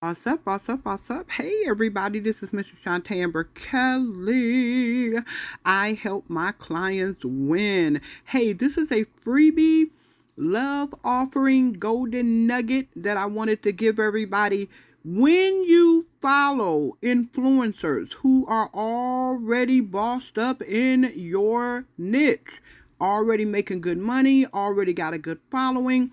What's up? Hey, everybody, this is Mr. Shantae Amber Kelly. I help my clients win. Hey, this is a freebie love offering golden nugget that I wanted to give everybody. When you follow influencers who are already bossed up in your niche, already making good money, already got a good following,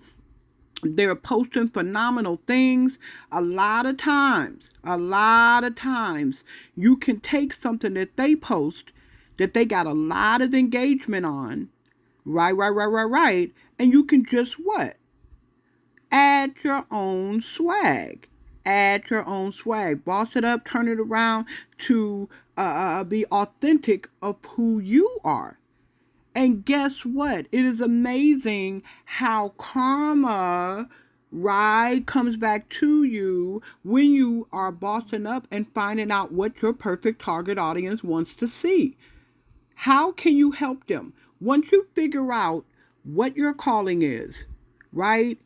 they're posting phenomenal things. A lot of times, you can take something that they post that they got a lot of engagement on, right, and you can just what? Add your own swag. Add your own swag. Boss it up, turn it around to be authentic of who you are. And guess what? It is amazing how karma, right, comes back to you when you are bossing up and finding out what your perfect target audience wants to see. How can you help them? Once you figure out what your calling is, right?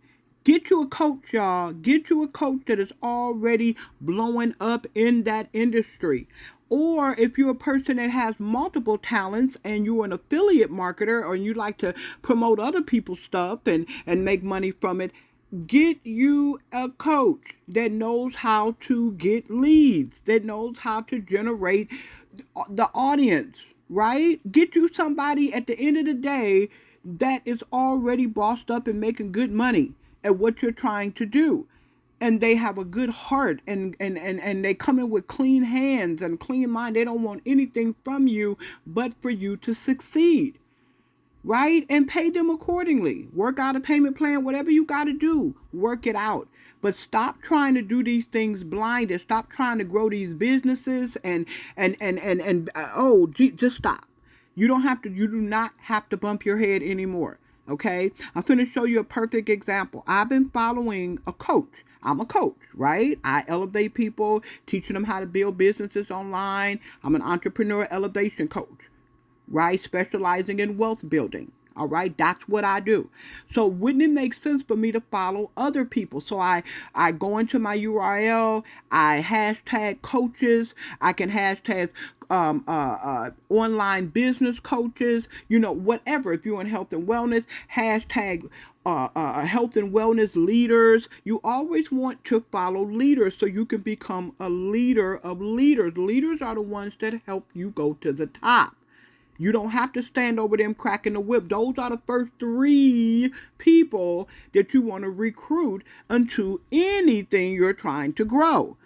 Get you a coach, y'all. Get you a coach that is already blowing up in that industry. Or if you're a person that has multiple talents and you're an affiliate marketer or you like to promote other people's stuff and make money from it, get you a coach that knows how to get leads, that knows how to generate the audience, right? Get you somebody at the end of the day that is already bossed up and making good money at what you're trying to do. And they have a good heart and they come in with clean hands and clean mind. They don't want anything from you but for you to succeed, right? And pay them accordingly. Work out a payment plan, whatever you got to do, work it out. But stop trying to do these things blinded. Stop trying to grow these businesses and gee, just stop. You do not have to bump your head anymore. Okay? I'm going to show you a perfect example. I've been following a coach. I'm a coach, right? I elevate people, teaching them how to build businesses online. I'm an entrepreneur elevation coach, right? Specializing in wealth building. All right, that's what I do. So wouldn't it make sense for me to follow other people? So I go into my URL, I hashtag coaches, I can hashtag online business coaches, whatever. If you're in health and wellness, hashtag health and wellness leaders. You always want to follow leaders so you can become a leader of leaders. Leaders are the ones that help you go to the top. You don't have to stand over them cracking the whip. Those are the first three people that you want to recruit into anything you're trying to grow.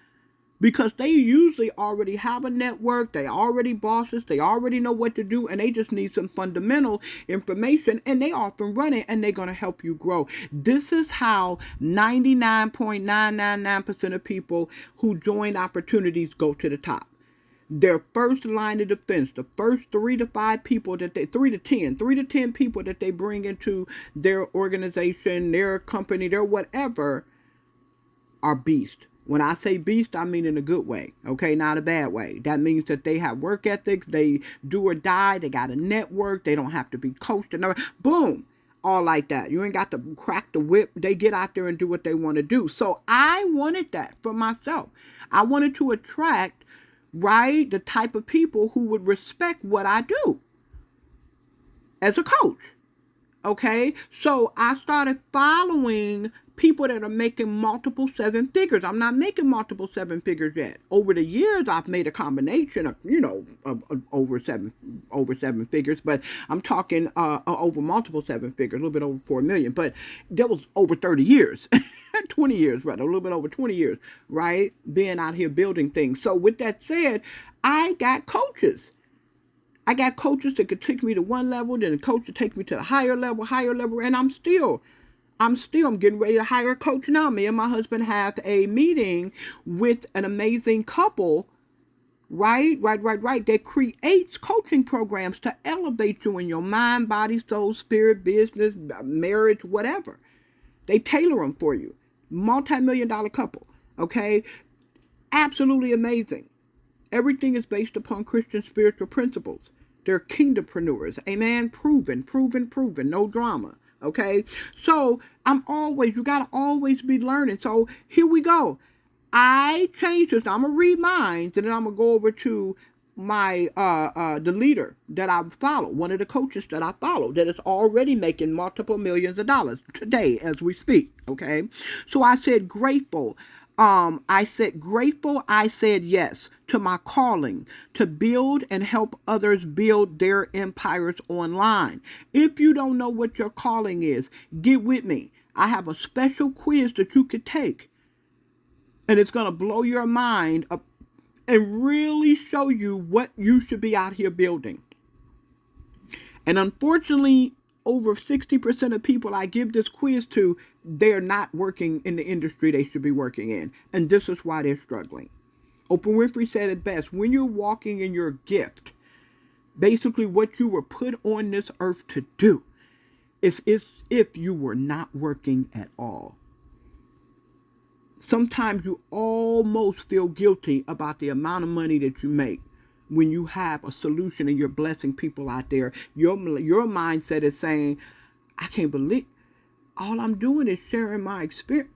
Because they usually already have a network, they already bosses, they already know what to do, and they just need some fundamental information, and they off and running, and they're going to help you grow. This is how 99.999% of people who join opportunities go to the top. Their first line of defense, the first 3 to 10 people that they bring into their organization, their company, their whatever, are beasts. When I say beast, I mean in a good way, okay, not a bad way. That means that they have work ethics, they do or die, they got a network, they don't have to be coached, and boom, all like that. You ain't got to crack the whip. They get out there and do what they want to do. So I wanted that for myself. I wanted to attract, right, the type of people who would respect what I do as a coach. Okay, so I started following people that are making multiple seven figures. I'm not making multiple seven figures yet. Over the years, I've made a combination of, of over seven figures, but I'm talking over multiple seven figures, a little bit over 4 million. But that was over 30 years. 20 years, rather, a little bit over 20 years, right? Being out here building things. So with that said, I got coaches. I got coaches that could take me to one level, then a coach to take me to the higher level, and I'm getting ready to hire a coach now. Me and my husband have a meeting with an amazing couple, right, that creates coaching programs to elevate you in your mind, body, soul, spirit, business, marriage, whatever. They tailor them for you. Multi-million-dollar couple, okay? Absolutely amazing. Everything is based upon Christian spiritual principles. They're kingdompreneurs. Amen. Proven. No drama. Okay. So you got to always be learning. So here we go. I changed this. Now, I'm going to read mine, and then I'm going to go over to my the leader that I follow, one of the coaches that I follow, that is already making multiple millions of dollars today as we speak. Okay, so I said grateful. I said yes to my calling to build and help others build their empires online. If you don't know what your calling is, get with me. I have a special quiz that you could take, and it's going to blow your mind up and really show you what you should be out here building. And unfortunately, over 60% of people I give this quiz to, they're not working in the industry they should be working in. And this is why they're struggling. Oprah Winfrey said it best: when you're walking in your gift, basically what you were put on this earth to do, is if you were not working at all. Sometimes you almost feel guilty about the amount of money that you make when you have a solution and you're blessing people out there. Your mindset is saying, I can't believe all I'm doing is sharing my experience.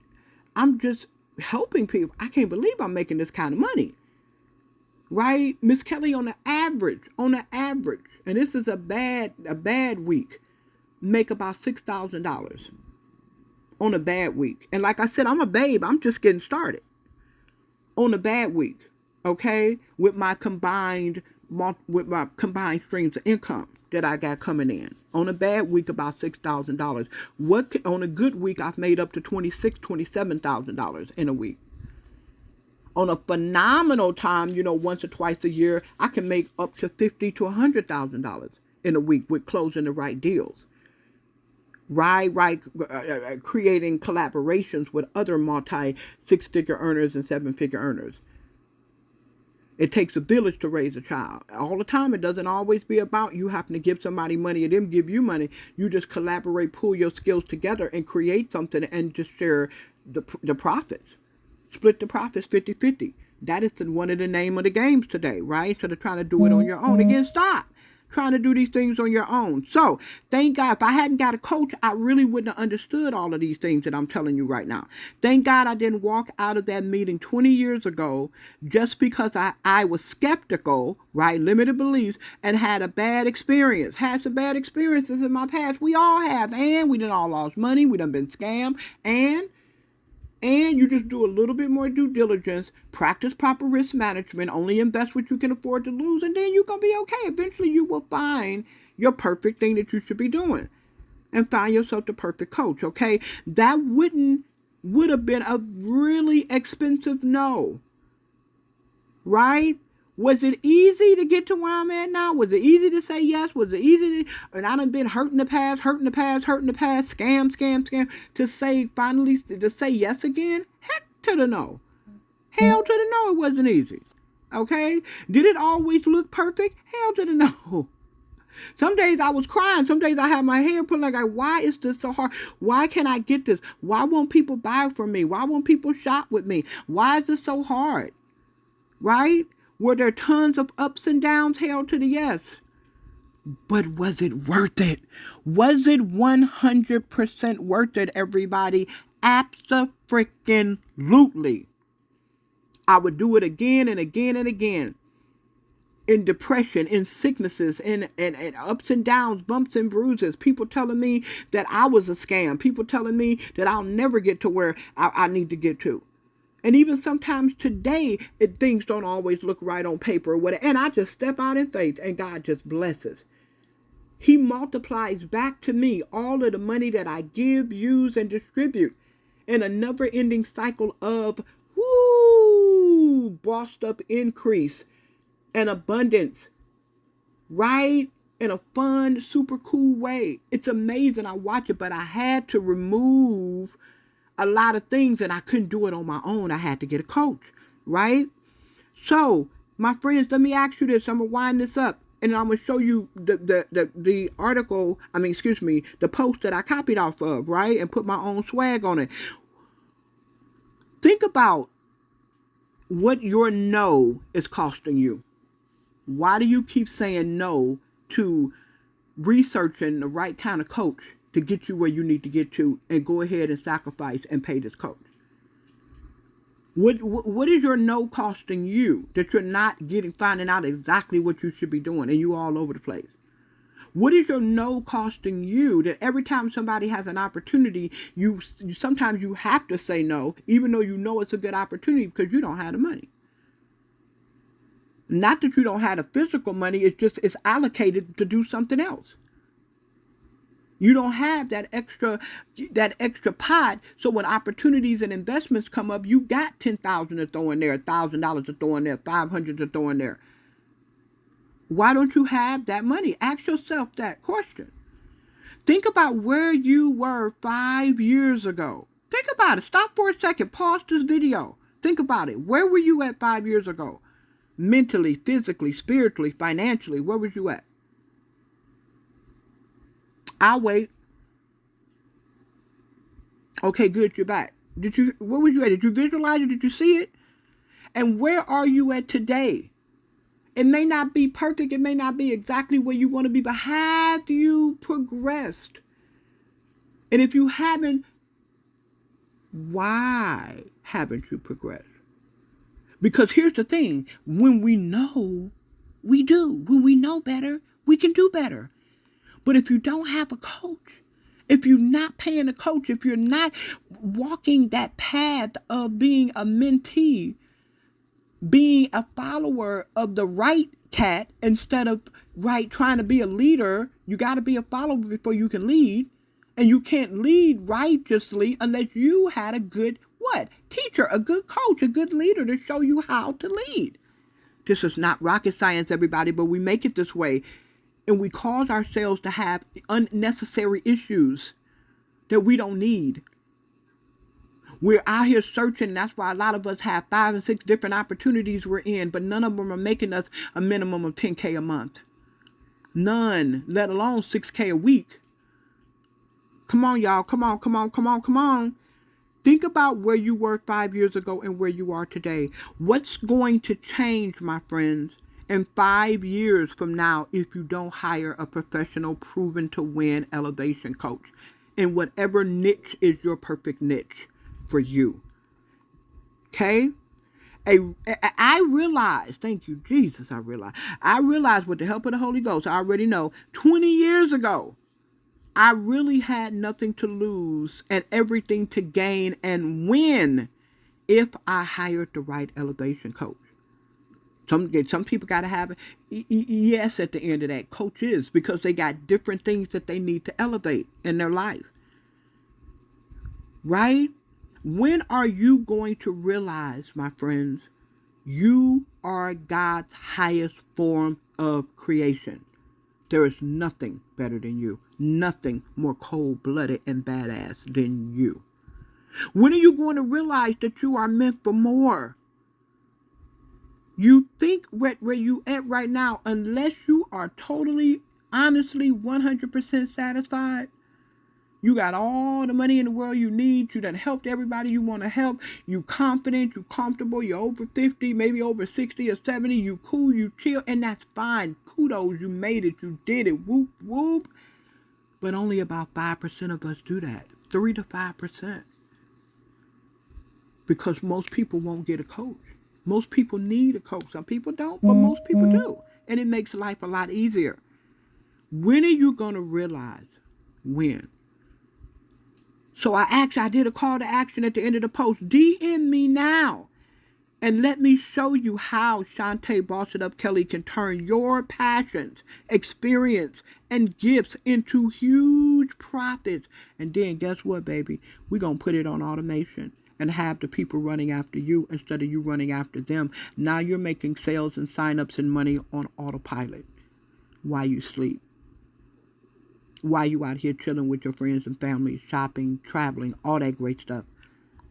I'm just helping people. I can't believe I'm making this kind of money. Right? Miss Kelly, on the average, and this is a bad week, make about $6,000 on a bad week. And like I said, I'm a babe. I'm just getting started on a bad week. Okay, with my combined streams of income that I got coming in. On a bad week, about $6,000. On a good week, I've made up to $27,000 in a week. On a phenomenal time, once or twice a year, I can make up to $50,000 to $100,000 in a week with closing the right deals. Creating collaborations with other multi-six-figure earners and seven-figure earners. It takes a village to raise a child. All the time, it doesn't always be about you having to give somebody money or them give you money. You just collaborate, pull your skills together, and create something and just share the profits. Split the profits 50-50. That is one of the name of the games today, right? So they're trying to do it on your own. Again, stop trying to do these things on your own. So thank God, if I hadn't got a coach, I really wouldn't have understood all of these things that I'm telling you right now. Thank God I didn't walk out of that meeting 20 years ago just because I was skeptical, right? Limited beliefs, and had a bad experience. Had some bad experiences in my past. We all have. And we done all lost money. We done been scammed. And you just do a little bit more due diligence, practice proper risk management, only invest what you can afford to lose, and then you're going to be okay. Eventually you will find your perfect thing that you should be doing and find yourself the perfect coach, okay? That would have been a really expensive no, right? Was it easy to get to where I'm at now? Was it easy to say yes? Was it easy to, and I done been hurt in the past, scam, to say, finally, to say yes again? Heck to the no. Hell to the no, it wasn't easy. Okay? Did it always look perfect? Hell to the no. Some days I was crying. Some days I had my hair put like, why is this so hard? Why can't I get this? Why won't people buy from me? Why won't people shop with me? Why is this so hard? Right? Were there tons of ups and downs? Hell to the yes. But was it worth it? Was it 100% worth it, everybody? Abso-freaking-lutely. I would do it again and again and again. In depression, in sicknesses, in ups and downs, bumps and bruises. People telling me that I was a scam. People telling me that I'll never get to where I need to get to. And even sometimes today, things don't always look right on paper or whatever. And I just step out in faith and God just blesses. He multiplies back to me all of the money that I give, use, and distribute in a never-ending cycle of bossed up increase and abundance, right? In a fun, super cool way. It's amazing. I watch it, but I had to remove a lot of things, and I couldn't do it on my own. I had to get a coach, right? So, my friends, let me ask you this. I'm going to wind this up, and I'm going to show you the article, the post that I copied off of, right? And put my own swag on it. Think about what your no is costing you. Why do you keep saying no to researching the right kind of coach to get you where you need to get to, and go ahead and sacrifice and pay this coach? What is your no costing you that you're not finding out exactly what you should be doing and you all over the place? What is your no costing you that every time somebody has an opportunity, sometimes you have to say no, even though you know it's a good opportunity because you don't have the money. Not that you don't have the physical money, it's allocated to do something else. You don't have that extra pot. So when opportunities and investments come up, you got 10,000 to throw in there, $1,000 to throw in there, 500 to throw in there. Why don't you have that money? Ask yourself that question. Think about where you were 5 years ago. Think about it. Stop for a second. Pause this video. Think about it. Where were you at 5 years ago? Mentally, physically, spiritually, financially, where was you at? I'll wait. Okay, good, you're back. Where was you at? Did you visualize it? Did you see it? And where are you at today? It may not be perfect. It may not be exactly where you want to be, but have you progressed? And if you haven't, why haven't you progressed? Because here's the thing. When we know, we do. When we know better, we can do better. But if you don't have a coach, if you're not paying a coach, if you're not walking that path of being a mentee, being a follower of the right cat instead of trying to be a leader, you got to be a follower before you can lead. And you can't lead righteously unless you had a good teacher, a good coach, a good leader to show you how to lead. This is not rocket science, everybody, but we make it this way. And we cause ourselves to have unnecessary issues that we don't need. We're out here searching. That's why a lot of us have 5 and 6 different opportunities we're in, but none of them are making us a minimum of $10K a month. None, let alone $6K a week. Come on, y'all. Come on. Think about where you were 5 years ago and where you are today. What's going to change, my friends, in 5 years from now if you don't hire a professional, proven to win elevation coach in whatever niche is your perfect niche for you? Okay? I realize, thank you, Jesus, I realize with the help of the Holy Ghost, I already know, 20 years ago, I really had nothing to lose and everything to gain and win if I hired the right elevation coach. Some people got to have yes at the end of that, coaches, because they got different things that they need to elevate in their life. Right? When are you going to realize, my friends, you are God's highest form of creation? There is nothing better than you. Nothing more cold-blooded and badass than you. When are you going to realize that you are meant for more? You think where you at right now, unless you are totally, honestly, 100% satisfied, you got all the money in the world you need. You done helped everybody you want to help. You confident, you comfortable, you're over 50, maybe over 60 or 70. You cool, you chill, and that's fine. Kudos, you made it, you did it. Whoop, whoop. But only about 5% of us do that. 3 to 5%. Because most people won't get a coach. Most people need a coach. Some people don't, but most people do. And it makes life a lot easier. When are you going to realize? When? So I did a call to action at the end of the post. DM me now and let me show you how Shantae Boss It Up Kelly can turn your passions, experience, and gifts into huge profits. And then guess what, baby? We're going to put it on automation and have the people running after you instead of you running after them. Now you're making sales and signups and money on autopilot while you sleep. While you out here chilling with your friends and family, shopping, traveling, all that great stuff.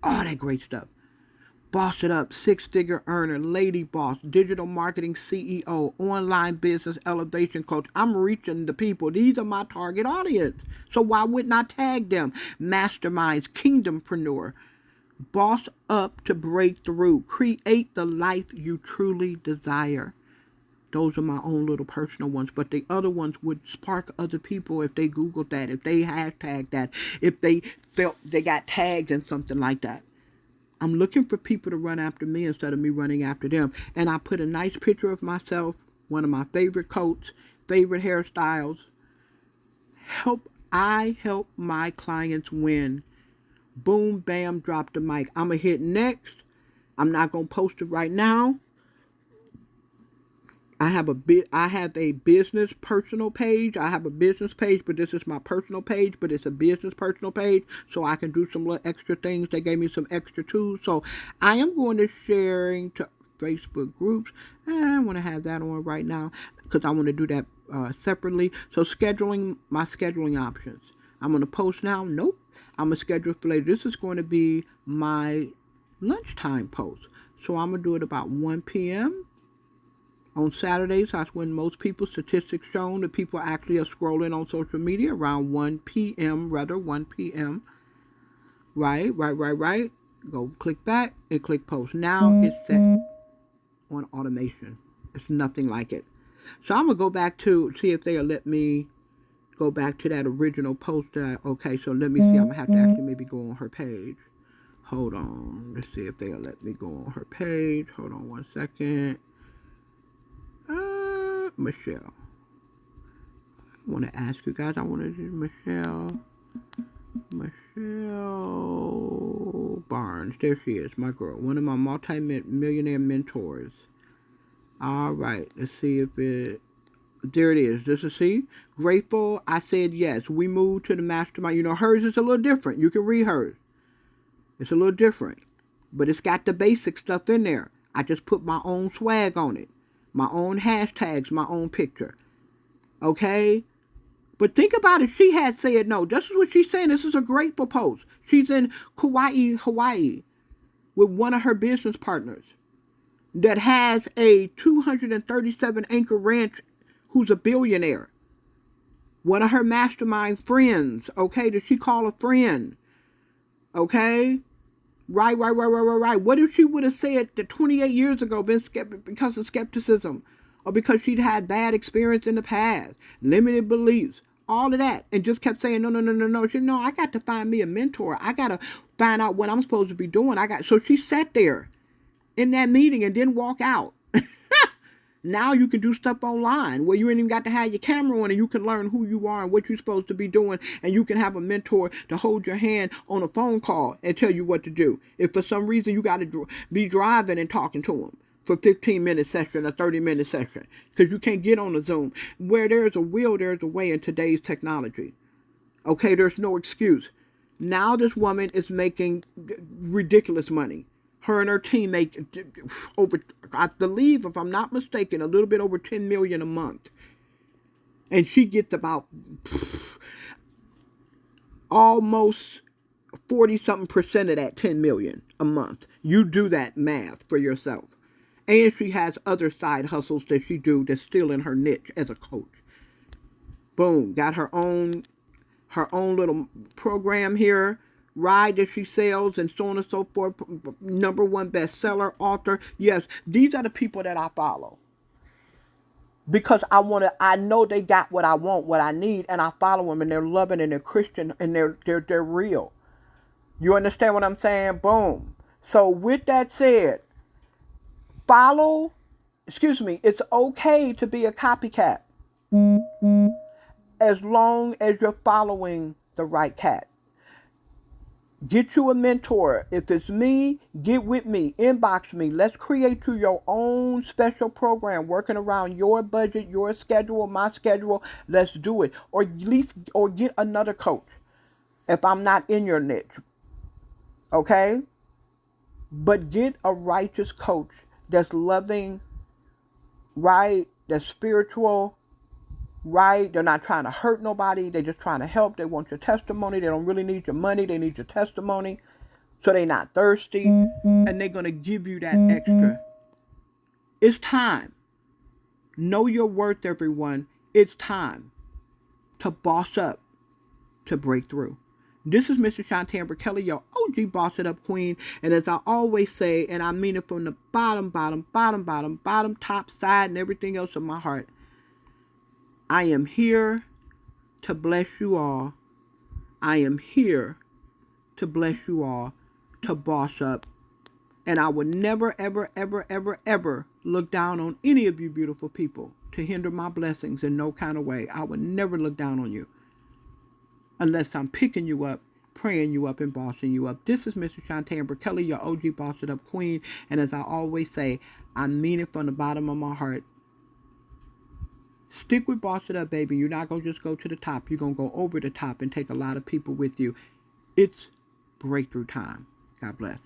All that great stuff. Boss It Up, 6-figure earner, lady boss, digital marketing CEO, online business elevation coach. I'm reaching the people. These are my target audience. So why wouldn't I tag them? Masterminds, kingdompreneur. Boss up to break through. Create the life you truly desire. Those are my own little personal ones, but the other ones would spark other people if they Googled that, if they hashtag that, if they felt they got tagged in something like that. I'm looking for people to run after me instead of me running after them. And I put a nice picture of myself, one of my favorite coats, favorite hairstyles. I help my clients win. Boom, bam, drop the mic. I'm going to hit next. I'm not going to post it right now. I have a business personal page. I have a business page, but this is my personal page, but it's a business personal page, so I can do some little extra things. They gave me some extra tools. So I am going to sharing to Facebook groups. I want to have that on right now because I want to do that separately. So my scheduling options. I'm going to post now. Nope. I'm going to schedule for later. This is going to be my lunchtime post. So I'm going to do it about 1 p.m. On Saturdays, that's when most people, statistics shown that people actually are scrolling on social media around 1 p.m., 1 p.m. Right. Go click back and click post. Now it's set on automation. It's nothing like it. So I'm going to go back to see if they'll let me go back to that original post. Okay, so let me see. I'm going to have to actually maybe go on her page. Hold on. Let's see if they'll let me go on her page. Hold on 1 second. Michelle. I want to ask you guys. I want to do Michelle Barnes. There she is, my girl. One of my multi-millionaire mentors. All right. Let's see if it... There it is. This is, see? Grateful. I said yes. We moved to the mastermind. You know, hers is a little different. You can read hers. It's a little different. But it's got the basic stuff in there. I just put my own swag on it. My own hashtags, my own picture. Okay? But think about it. She had said no. This is what she's saying. This is a grateful post. She's in Kauai, Hawaii with one of her business partners that has a 237 acre ranch who's a billionaire. One of her mastermind friends, okay, that she call a friend. Okay? Right. What if she would have said that 28 years ago because of skepticism or because she'd had bad experience in the past, limited beliefs, all of that, and just kept saying, no. She said, no, I got to find me a mentor. I got to find out what I'm supposed to be doing. So she sat there in that meeting and didn't walk out. Now you can do stuff online where you ain't even got to have your camera on and you can learn who you are and what you're supposed to be doing, and you can have a mentor to hold your hand on a phone call and tell you what to do. If for some reason you got to be driving and talking to them for 15-minute session or 30-minute session because you can't get on a Zoom. Where there's a will, there's a way in today's technology. Okay, there's no excuse. Now this woman is making ridiculous money. Her and her team make over, I believe, if I'm not mistaken, a little bit over $10 million a month. And she gets about almost 40-something% of that 10 million a month. You do that math for yourself. And she has other side hustles that she do that's still in her niche as a coach. Boom, got her own little program here. Ride that she sells and so on and so forth. #1 bestseller, author. Yes, these are the people that I follow. Because I know they got what I want, what I need, and I follow them, and they're loving, and they're Christian, and they're real. You understand what I'm saying? Boom. So with that said, it's okay to be a copycat as long as you're following the right cat. Get you a mentor. If it's me, get with me. Inbox me. Let's create you your own special program working around your budget, your schedule, my schedule. Let's do it. Or at least, or get another coach if I'm not in your niche. Okay? But get a righteous coach that's loving, right? That's spiritual, right? They're not trying to hurt nobody. They're just trying to help. They want your testimony. They don't really need your money. They need your testimony. So they're not thirsty. And they're going to give you that extra. It's time. Know your worth, everyone. It's time to boss up, to break through. This is Mr. Shantamber Kelly, your OG Boss It Up Queen. And as I always say, and I mean it from the bottom, top side, and everything else of my heart, I am here to bless you all. I am here to bless you all, to boss up And I would never, ever, ever, ever, ever look down on any of you beautiful people to hinder my blessings in no kind of way. I would never look down on you unless I'm picking you up, praying you up, and bossing you up. This is Mr. Shantae Kelly, your OG Boss It Up Queen. And as I always say, I mean it from the bottom of my heart. Stick with Boss It Up, baby. You're not going to just go to the top. You're going to go over the top and take a lot of people with you. It's breakthrough time. God bless.